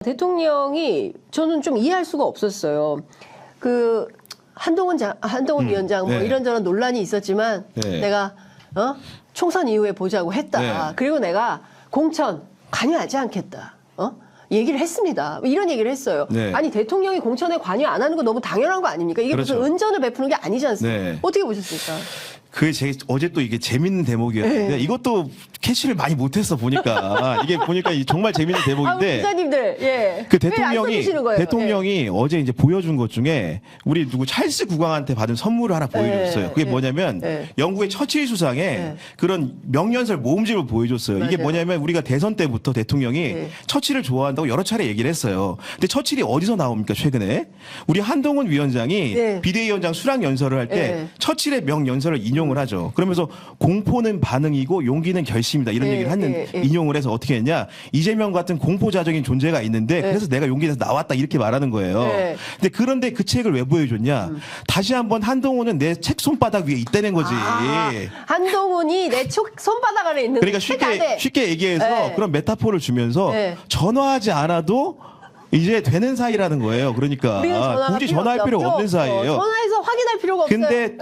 대통령이 저는 좀 이해할 수가 없었어요. 그 한동훈 위원장 뭐 네. 이런저런 논란이 있었지만 네. 내가 총선 이후에 보자고 했다. 네. 그리고 내가 공천 관여하지 않겠다. 얘기를 했습니다. 이런 얘기를 했어요. 네. 아니 대통령이 공천에 관여 안 하는 거 너무 당연한 거 아닙니까? 이게 그렇죠. 무슨 은전을 베푸는 게 아니지 않습니까? 네. 어떻게 보셨습니까? 어제 또 이게 재밌는 대목이었는데 이것도 캐치를 많이 못했어 보니까 이게 보니까 정말 재밌는 대목인데 기자님들 예. 그 왜안 써주시는 거예요? 대통령이 어제 이제 보여준 것 중에 우리 누구 찰스 국왕한테 받은 선물을 하나 보여줬어요. 그게 뭐냐면 영국의 처칠 수상의 그런 명연설 모음집을 보여줬어요. 이게 맞아요. 뭐냐면 우리가 대선 때부터 대통령이 처칠을 좋아한다고 여러 차례 얘기를 했어요. 근데 처칠이 어디서 나옵니까 최근에? 우리 한동훈 위원장이 비대위원장 수락 연설을 할 때 처칠의 명연설을 인용을 하죠. 그러면서 공포는 반응이고 용기는 결심이다 이런 얘기를 인용을 해서 어떻게 했냐? 이재명 같은 공포자적인 존재가 있는데 그래서 내가 용기 내서 나왔다 이렇게 말하는 거예요. 근데 그런데 그 책을 왜 보여줬냐? 다시 한번 한동훈은 내 책 손바닥 위에 있다는 거지. 한동훈이 내 손바닥 안에 있는 그러니까 책 안에. 쉽게 얘기해서 그런 메타포를 주면서 전화하지 않아도 이제 되는 사이라는 거예요. 그러니까 굳이 전화할 필요 없는 사이예요. 전화해서 확인할 필요가 없어요.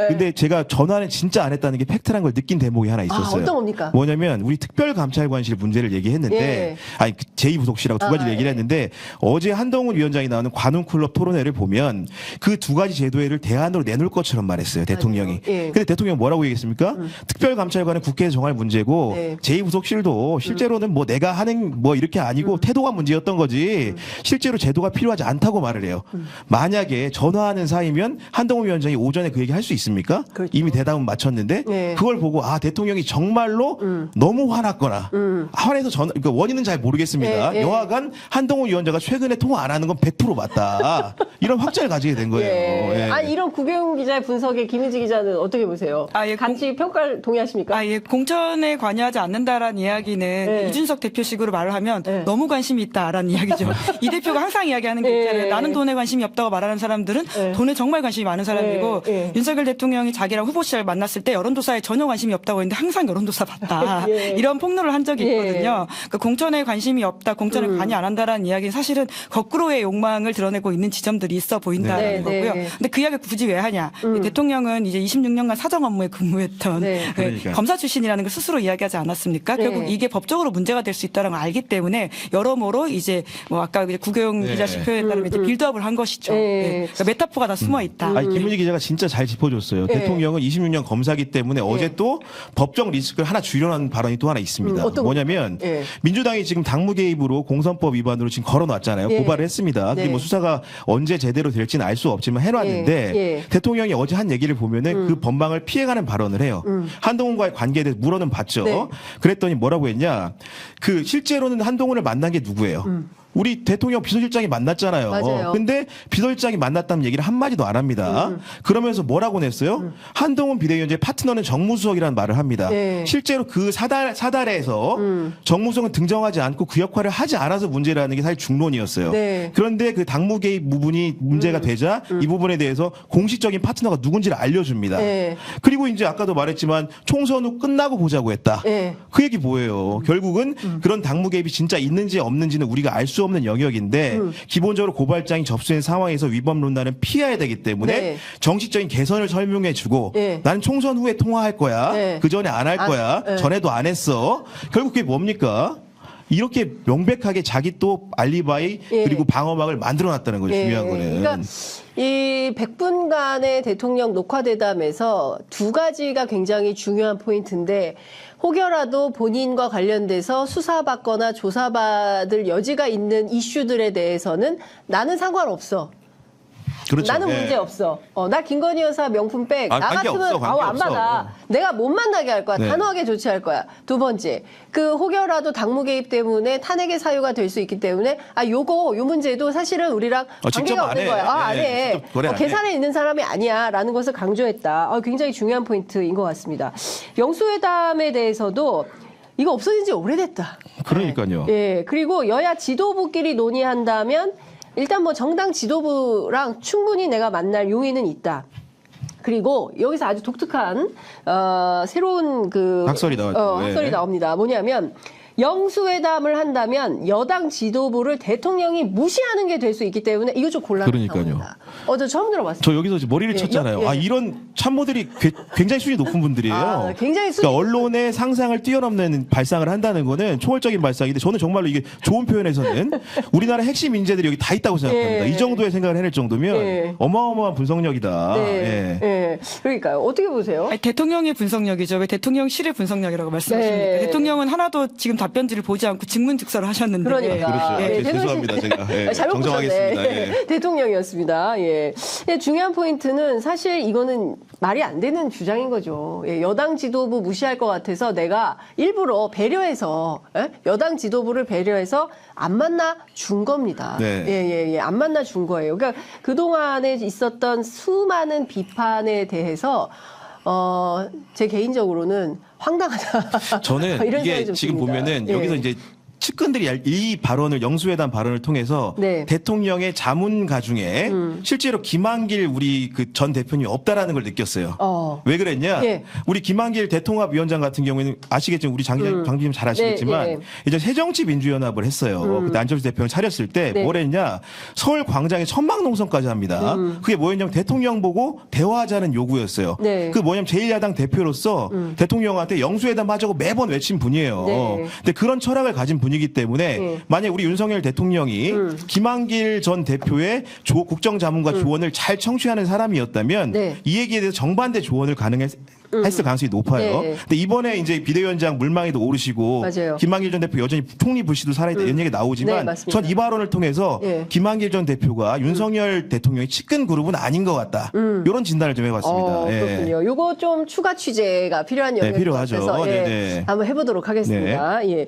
근데 제가 전화는 진짜 안 했다는 게 팩트란 걸 느낀 대목이 하나 있었어요. 어떤 겁니까? 뭐냐면 우리 특별감찰관실 문제를 얘기했는데 아니 제2부속실하고 두 가지를 얘기를 했는데 어제 한동훈 위원장이 나오는 관훈클럽 토론회를 보면 그 두 가지 제도회를 대안으로 내놓을 것처럼 말했어요. 대통령이. 근데 대통령이 뭐라고 얘기했습니까? 특별감찰관은 국회에서 정할 문제고 제2부속실도 실제로는 뭐 내가 하는 뭐 이렇게 아니고 태도가 문제였던 거지 실제로 제도가 필요하지 않다고 말을 해요. 만약에 전화하는 사이면 한동훈 위원장이 오전에 그 얘기 할 수 있습니까? 그렇죠. 이미 대답은 마쳤는데 그걸 보고 대통령이 정말로 너무 화났거나 화내서 그러니까 원인은 잘 모르겠습니다. 여하간 한동훈 위원장가 최근에 통화 안 하는 건 100% 맞다. 이런 확증을 가지게 된 거예요. 아니 이런 구배용 기자의 분석에 김은지 기자는 어떻게 보세요? 같이 평가를 동의하십니까? 공천에 관여하지 않는다라는 이야기는 이준석 대표식으로 말을 하면 너무 관심이 있다라는 이야기죠. 이 대표가 항상 이야기하는 게 있잖아요. 나는 돈에 관심이 없다고 말하는 사람들은 돈에 정말 관심이 많은 사람이고 윤석열 대통령이 자기랑 후보 시절 만났을 때 여론조사에 전혀 관심이 없다고 했는데 항상 여론조사 봤다. 이런 폭로를 한 적이 있거든요. 그러니까 공천에 관심이 없다, 공천에 관여 안 한다라는 이야기는 사실은 거꾸로의 욕망을 드러내고 있는 지점들이 있어 보인다는 거고요. 근데 그 이야기 굳이 왜 하냐? 대통령은 이제 26년간 사정 업무에 근무했던 검사 출신이라는 걸 스스로 이야기하지 않았습니까? 결국 이게 법적으로 문제가 될 수 있다는 걸 알기 때문에 여러모로 이제 뭐 아까 구경 기자식 표현에 따르면 이제 빌드업을 한 것이죠. 그러니까 메타포가 다 숨어 있다. 김은지 기자가 진짜 잘 짚어줬어요. 대통령은 26년 검사기 때문에 어제 또 법적 리스크를 하나 줄여놓은 발언이 또 하나 있습니다. 뭐냐면 민주당이 지금 당무 개입으로 공선법 위반으로 지금 걸어놨잖아요. 고발을 했습니다. 근데 뭐 수사가 언제 제대로 될지는 알 수 없지만 해놨는데 대통령이 어제 한 얘기를 보면은 그 법망을 피해가는 발언을 해요. 한동훈과의 관계에 대해서 물어는 봤죠. 그랬더니 뭐라고 했냐? 그 실제로는 한동훈을 만난 게 누구예요? 우리 대통령 비서실장이 만났잖아요. 맞아요. 근데 비서실장이 만났다는 얘기를 한마디도 안 합니다. 그러면서 뭐라고 냈어요? 한동훈 비대위원장의 파트너는 정무수석이라는 말을 합니다. 실제로 그 사달에서 정무수석은 등장하지 않고 그 역할을 하지 않아서 문제라는 게 사실 중론이었어요. 그런데 그 당무 개입 부분이 문제가 되자 이 부분에 대해서 공식적인 파트너가 누군지를 알려줍니다. 그리고 이제 아까도 말했지만 총선 후 끝나고 보자고 했다. 그 얘기 뭐예요? 결국은 그런 당무 개입이 진짜 있는지 없는지는 우리가 알 수 없는 영역인데 기본적으로 고발장이 접수된 상황에서 위법 논란은 피해야 되기 때문에 정식적인 개선을 설명해주고 나는 총선 후에 통화할 거야. 그 전에 안 할 거야. 전에도 안 했어. 결국 그게 뭡니까? 이렇게 명백하게 자기 또 알리바이 그리고 방어막을 만들어놨다는 거죠. 중요한 거는. 그러니까 이 100분간의 대통령 녹화대담에서 두 가지가 굉장히 중요한 포인트인데 혹여라도 본인과 관련돼서 수사받거나 조사받을 여지가 있는 이슈들에 대해서는 나는 상관없어. 그렇죠. 나는 문제 없어. 나 김건희 여사 명품백 나 관계 같으면 없어, 관계 안 없어. 받아. 내가 못 만나게 할 거야. 단호하게 조치할 거야. 두 번째, 그 혹여라도 당무 개입 때문에 탄핵의 사유가 될 수 있기 때문에 요 문제도 사실은 우리랑 관계가 없는 거야. 안 해. 계산에 있는 사람이 아니야라는 것을 강조했다. 굉장히 중요한 포인트인 것 같습니다. 영수회담에 대해서도 이거 없어진 지 오래됐다. 그러니까요. 그리고 여야 지도부끼리 논의한다면 일단 뭐 정당 지도부랑 충분히 내가 만날 용의는 있다. 그리고 여기서 아주 독특한 새로운 그 학설이 나왔죠. 학설이 나옵니다. 뭐냐면 영수회담을 한다면 여당 지도부를 대통령이 무시하는 게 될 수 있기 때문에 이거 좀 곤란한 그러니까요. 상황이다. 저 처음 들어봤어요. 저 여기서 머리를 쳤잖아요. 예. 이런 참모들이 굉장히 수준이 높은 분들이에요. 굉장히 그러니까 언론의 상상을 뛰어넘는 발상을 한다는 거는 초월적인 발상인데 저는 정말로 이게 좋은 표현에서는 우리나라 핵심 인재들이 여기 다 있다고 생각합니다. 예. 이 정도의 생각을 해낼 정도면 예. 어마어마한 분석력이다. 네. 예. 네. 그러니까요. 어떻게 보세요? 아니, 대통령의 분석력이죠. 왜 대통령실의 분석력이라고 말씀하십니까? 네. 대통령은 하나도 지금 답변지를 보지 않고 직문즉서를 하셨는데. 그러니까. 그렇죠. 예, 죄송합니다. 제가 잘못 정정하겠습니다. 보셨네. 예. 대통령이었습니다. 예. 중요한 포인트는 사실 이거는 말이 안 되는 주장인 거죠. 예, 여당 지도부 무시할 것 같아서 내가 일부러 배려해서 여당 지도부를 배려해서 안 만나 준 겁니다. 네. 안 만나 준 거예요. 그러니까 그동안에 있었던 수많은 비판에 대해서 제 개인적으로는 황당하다. 저는 이런 생각이 이게 좀 지금 듭니다. 보면은 예. 여기서 이제 측근들이 이 발언을 영수회담 발언을 통해서 네. 대통령의 자문가 중에 실제로 김한길 우리 그 전 대표님이 없다라는 걸 느꼈어요. 왜 그랬냐? 예. 우리 김한길 대통합위원장 같은 경우에는 아시겠지만 우리 장기님 잘 아시겠지만 네, 예. 이제 새정치민주연합을 했어요. 그때 안철수 대표를 차렸을 때 네. 뭘 했냐? 서울 광장에 천막농성까지 합니다. 그게 뭐였냐면 대통령 보고 대화하자는 요구였어요. 네. 그 뭐냐면 제1야당 대표로서 대통령한테 영수회담 하자고 매번 외친 분이에요. 네. 근데 그런 철학을 가진 분이기 때문에 네. 만약 우리 윤석열 대통령이 김한길 전 대표의 국정자문과 조언을 잘 청취하는 사람이었다면 네. 이 얘기에 대해서 정반대 조언을 했을 가능성이 높아요. 네. 근데 이번에 이제 비대위원장 물망에도 오르시고 맞아요. 김한길 전 대표 여전히 총리 불씨도 살아있다 이런 얘기 네, 나오지만 맞습니다. 전 이 발언을 통해서 네. 김한길 전 대표가 윤석열 대통령의 측근 그룹은 아닌 것 같다. 이런 진단을 좀 해봤습니다. 예. 그렇군요. 요거 좀 추가 취재가 필요한 영역인 것 필요하죠. 같아서 네네. 한번 해보도록 하겠습니다. 예.